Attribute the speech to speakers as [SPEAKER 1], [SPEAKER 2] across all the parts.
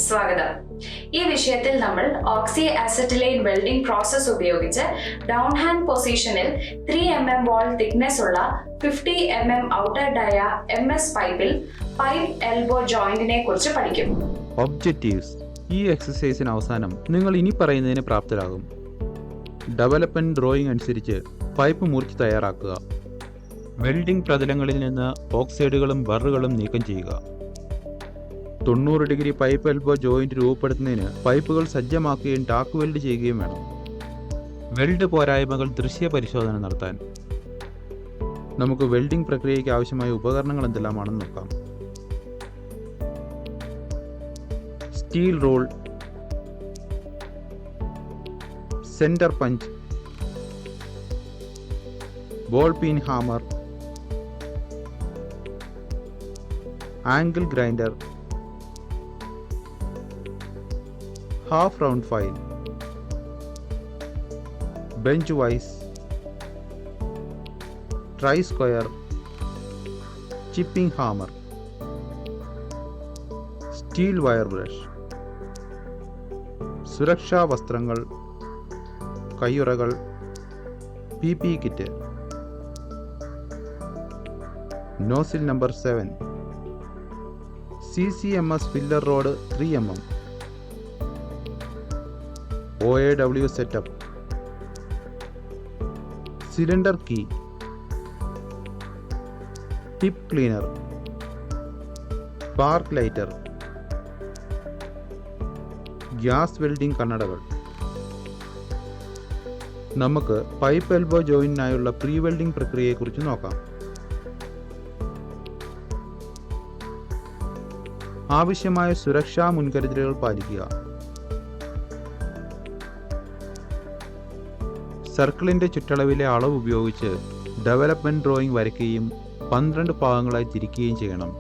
[SPEAKER 1] സ്വാഗതം. ഈ വിഷയത്തിൽ നമ്മൾ ഓക്സി അസറ്റൈലൈൻ വെൽഡിംഗ് പ്രോസസ് ഉപയോഗിച്ച് ഡൗൺ ഹാൻഡ് പൊസിഷനിൽ 3 mm വാൾ തിക്നെസ് ഉള്ള 50 mm ഔട്ടർ ഡയ MS പൈപ്പിൽ പൈപ്പ് എൽബോ ജോയിന്റിനെ കുറിച്ച് പഠിക്കും.
[SPEAKER 2] ഒബ്ജക്റ്റീവ്സ്: ഈ എക്സസൈസിന് അവസാനം നിങ്ങൾ ഇനി പറയുന്നതിന് പ്രാപ്തരാകും. ഡെവലപ്മെന്റ് ഡ്രോയിങ് അനുസരിച്ച് പൈപ്പ് മുറിച്ച് തയ്യാറാക്കുക. വെൽഡിംഗ് പ്രതലങ്ങളിൽ നിന്ന് ഓക്സൈഡുകളും ബറുകളും നീക്കം ചെയ്യുക. 90 ഡിഗ്രി പൈപ്പ് എൽബോ ജോയിന്റ് രൂപപ്പെടുത്തുന്നതിന് പൈപ്പുകൾ സജ്ജമാക്കുകയും ടാക്ക് വെൽഡ് ചെയ്യുകയും വേണം. വെൽഡ് പോരായ്മകൾ ദൃശ്യ പരിശോധന നടത്താൻ നമുക്ക് വെൽഡിംഗ് പ്രക്രിയയ്ക്ക് ആവശ്യമായ ഉപകരണങ്ങൾ എന്തെല്ലാമാണെന്ന് നോക്കാം. Steel roll, centre punch, ball peen hammer, angle grinder, half round file, bench vice, try square, chipping hammer, steel wire brush, സുരക്ഷാ വസ്ത്രങ്ങൾ, കയ്യുറകൾ, PP kit, nozzle number 7, CCMS filler rod 3 mm, OAW setup, cylinder key, tip cleaner, spark lighter, gas welding കണ്ണടകൾ. നമുക്ക് pipe elbow ജോയിന്റിനായുള്ള pre welding പ്രക്രിയയെക്കുറിച്ച് നോക്കാം. ആവശ്യമായ സുരക്ഷാ മുൻകരുതലുകൾ പാലിക്കുക. സർക്കിളിന്റെ ചുറ്റളവിലെ അളവ് ഉപയോഗിച്ച് ഡെവലപ്മെന്റ് ഡ്രോയിങ് വരയ്ക്കുകയും 12 ഭാഗങ്ങളായി തിരിക്കുകയും ചെയ്യണം.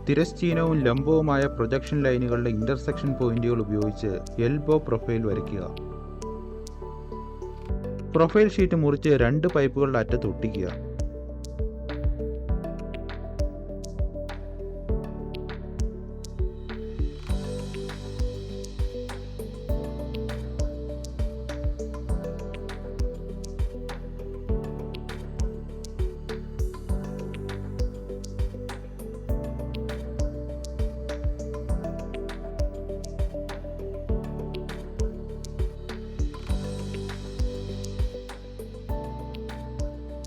[SPEAKER 2] തിരശ്ചീനവും ലംബവുമായ പ്രൊജക്ഷൻ ലൈനുകളുടെ ഇന്റർസെക്ഷൻ പോയിന്റുകൾ ഉപയോഗിച്ച് എൽബോ പ്രൊഫൈൽ വരയ്ക്കുക. പ്രൊഫൈൽ ഷീറ്റ് മുറിച്ച് 2 പൈപ്പുകളുടെ അറ്റത്ത് ഒട്ടിക്കുക.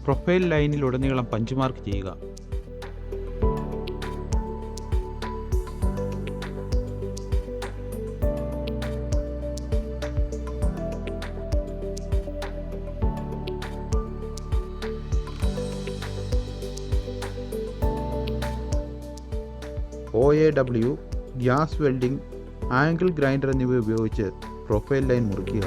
[SPEAKER 2] പ്രൊഫൈൽ ലൈനിലുടനീളം പഞ്ച് മാർക്ക് ചെയ്യുക. OAW, gas welding, angle grinder എന്നിവ ഉപയോഗിച്ച് പ്രൊഫൈൽ ലൈൻ മുറിക്കുക.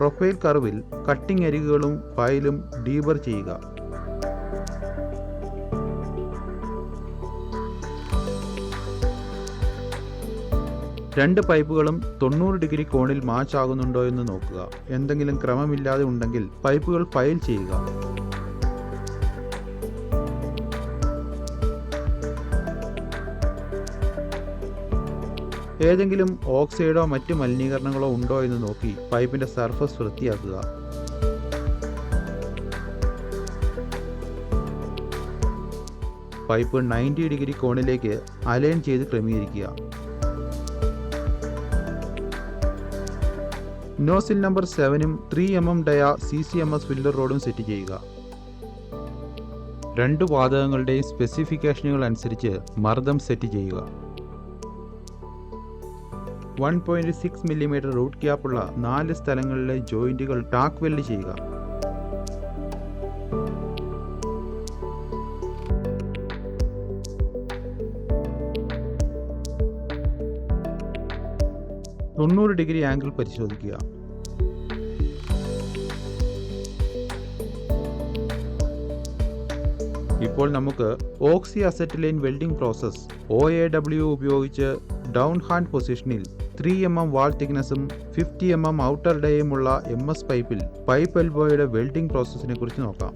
[SPEAKER 2] പ്രൊഫൈൽ കർവിൽ കട്ടിംഗ് അരികുകളും ഫയലും ഡീബർ ചെയ്യുക. രണ്ട് പൈപ്പുകളും 90 ഡിഗ്രി കോണിൽ മാച്ച് ആകുന്നുണ്ടോ എന്ന് നോക്കുക. എന്തെങ്കിലും ക്രമമില്ലാതെ ഉണ്ടെങ്കിൽ പൈപ്പുകൾ ഫയൽ ചെയ്യുക. ഏതെങ്കിലും ഓക്സൈഡോ മറ്റ് മലിനീകരണങ്ങളോ ഉണ്ടോ എന്ന് നോക്കി പൈപ്പിന്റെ സർഫസ് വൃത്തിയാക്കുക. പൈപ്പ് 90 ഡിഗ്രി കോണിലേക്ക് അലൈൻ ചെയ്ത് ക്രമീകരിക്കുക. നോസിൽ നമ്പർ 7ഉം 3 mm ഡയ CCMS ഫില്ലർ റോഡും സെറ്റ് ചെയ്യുക. 2 വാതകങ്ങളുടെയും സ്പെസിഫിക്കേഷനുകൾ അനുസരിച്ച് മർദ്ദം സെറ്റ് ചെയ്യുക. 1.6 mm റൂട്ട് ക്യാപ്പുള്ള 4 സ്ഥലങ്ങളിലെ ജോയിന്റുകൾ ടാക്ക് വെൽഡ് ചെയ്യുക. ഡിഗ്രി ആംഗിൾ പരിശോധിക്കുക. ഇപ്പോൾ നമുക്ക് ഓക്സി അസറ്റലൈൻ വെൽഡിംഗ് പ്രോസസ് OAW ഉപയോഗിച്ച് ഡൗൺ ഹാൻഡ് പൊസിഷനിൽ 3 mm വാൾ തിക്നെസ്സും 50 mm ഔട്ടർ ഡേയുമുള്ള MS പൈപ്പിൽ പൈപ്പ് എൽബോയുടെ വെൽഡിംഗ് പ്രോസസ്സിനെ കുറിച്ച് നോക്കാം.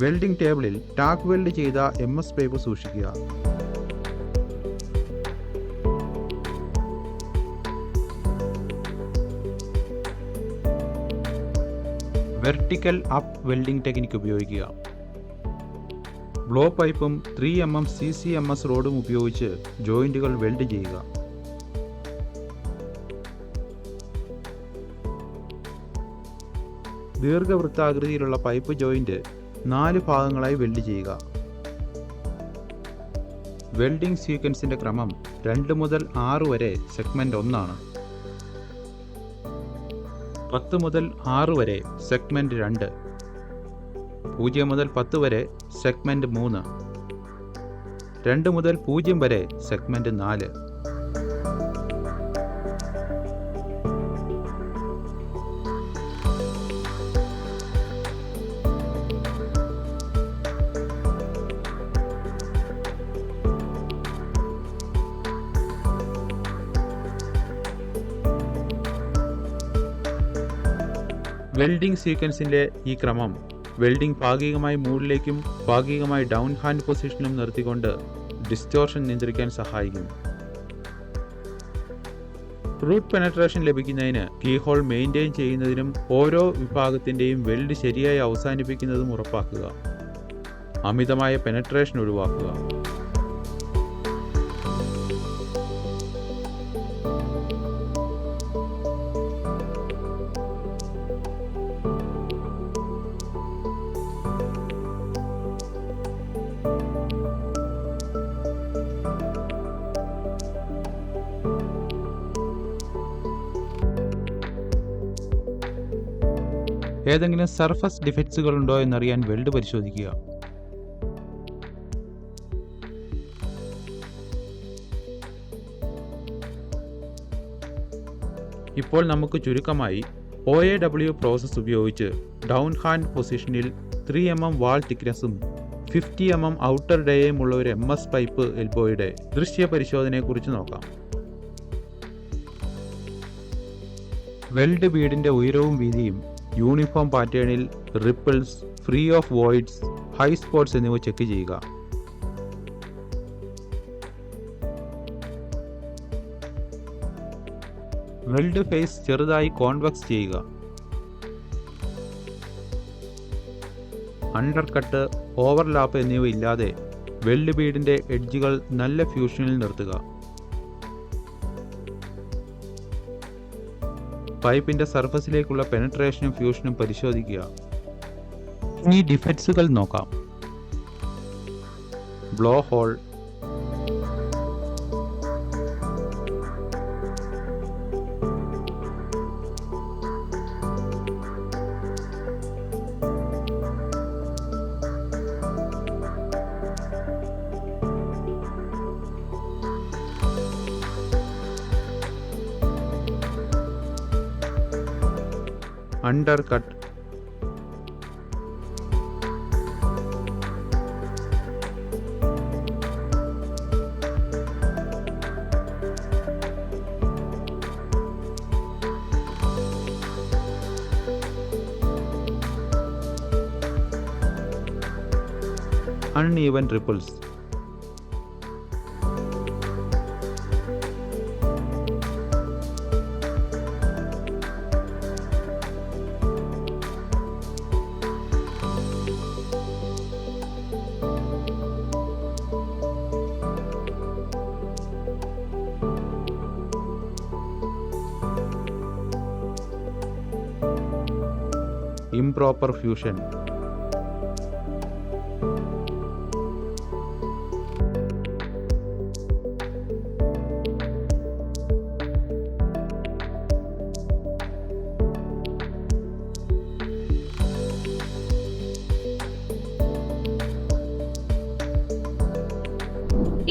[SPEAKER 2] വെൽഡിംഗ് ടേബിളിൽ ടാക്ക് വെൽഡ് ചെയ്ത MS പൈപ്പ് സൂക്ഷിക്കുക. വെർട്ടിക്കൽ അപ്പ് വെൽഡിംഗ് ടെക്നിക്ക് ഉപയോഗിക്കുക. ബ്ലോ പൈപ്പും 3 mm CCMS റോഡും ഉപയോഗിച്ച് ജോയിന്റുകൾ വെൽഡ് ചെയ്യുക. ദീർഘവൃത്താകൃതിയിലുള്ള പൈപ്പ് ജോയിന്റ് 4 ഭാഗങ്ങളായി വെൽഡ് ചെയ്യുക. വെൽഡിംഗ് സീക്വൻസിന്റെ ക്രമം 2 മുതൽ 6 വരെ സെഗ്മെന്റ് 1 ആണ്. 10 മുതൽ 6 വരെ സെഗ്മെന്റ് 2, 0 മുതൽ 10 വരെ സെഗ്മെന്റ് 3, 2 മുതൽ 0 വരെ സെഗ്മെന്റ് 4. വെൽഡിംഗ് സീക്വൻസിന്റെ ഈ ക്രമം വെൽഡിംഗ് ഭാഗികമായി മുകളിലേക്കും ഭാഗികമായി ഡൗൺ ഹാൻഡ് പൊസിഷനിലും നിർത്തിക്കൊണ്ട് ഡിസ്റ്റോർഷൻ നിയന്ത്രിക്കാൻ സഹായിക്കും. റൂട്ട് പെനട്രേഷൻ ലഭിക്കുന്നതിന് കീഹോൾ മെയിൻറ്റെയിൻ ചെയ്യുന്നതിനും ഓരോ വിഭാഗത്തിൻ്റെയും വെൽഡ് ശരിയായി അവസാനിപ്പിക്കുന്നതും ഉറപ്പാക്കുക. അമിതമായ പെനട്രേഷൻ ഒഴിവാക്കുക. ഏതെങ്കിലും സർഫസ് ഡിഫക്ട്സുകൾ ഉണ്ടോ എന്നറിയാൻ വെൽഡ് പരിശോധിക്കുക. ഇപ്പോൾ നമുക്ക് ചുരുക്കമായി OAW പ്രോസസ് ഉപയോഗിച്ച് ഡൗൺ ഹാൻഡ് പൊസിഷനിൽ 3 mm വാൾ തിക്നെസ്സും 50 mm ഔട്ടർ ഡേയുമുള്ള ഒരു MS പൈപ്പ് എൽബോയുടെ ദൃശ്യ പരിശോധനയെക്കുറിച്ച് നോക്കാം. വെൽഡ് ബീഡിന്റെ ഉയരവും വീതിയും യൂണിഫോം പാറ്റേണിൽ ripples, free of voids, high spots എന്നിവ ചെക്ക് ചെയ്യുക. വെൽഡ് ഫേസ് ചെറുതായി കോൺവെക്സ് ചെയ്യുക. അണ്ടർ കട്ട്, ഓവർലാപ്പ് എന്നിവ ഇല്ലാതെ വെൽഡ് ബീഡിന്റെ എഡ്ജുകൾ നല്ല ഫ്യൂഷനിൽ നിർത്തുക. പൈപ്പിന്റെ സർഫസിലേക്കുള്ള പെനട്രേഷനും ഫ്യൂഷനും പരിശോധിക്കുക. ഇനി ഡിഫക്ട്സുകൾ നോക്കാം. Blow hole, under cut, uneven ripples. Improper fusion.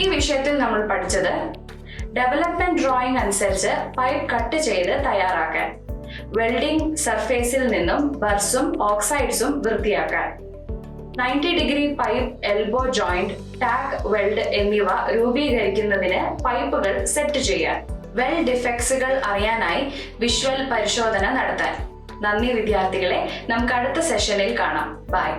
[SPEAKER 1] ഈ വിഷയത്തിൽ നമ്മൾ പഠിച്ചത് ഡെവലപ്മെന്റ് ഡ്രോയിങ് അനുസരിച്ച് പൈപ്പ് കട്ട് ചെയ്ത് തയ്യാറാക്കാൻ, വെൽഡിംഗ് സർഫേസിൽ നിന്നും ബർസും ഓക്സൈഡ്സും വൃത്തിയാക്കാൻ, 90° pipe elbow joint, tack weld എന്നിവ രൂപീകരിക്കുന്നതിന് പൈപ്പുകൾ സെറ്റ് ചെയ്യാൻ, വെൽ ഡിഫെക്ട്സുകൾ അറിയാനായി വിഷ്വൽ പരിശോധന നടത്താൻ. നന്ദി വിദ്യാർത്ഥികളെ, നമുക്ക് അടുത്ത സെഷനിൽ കാണാം. ബൈ.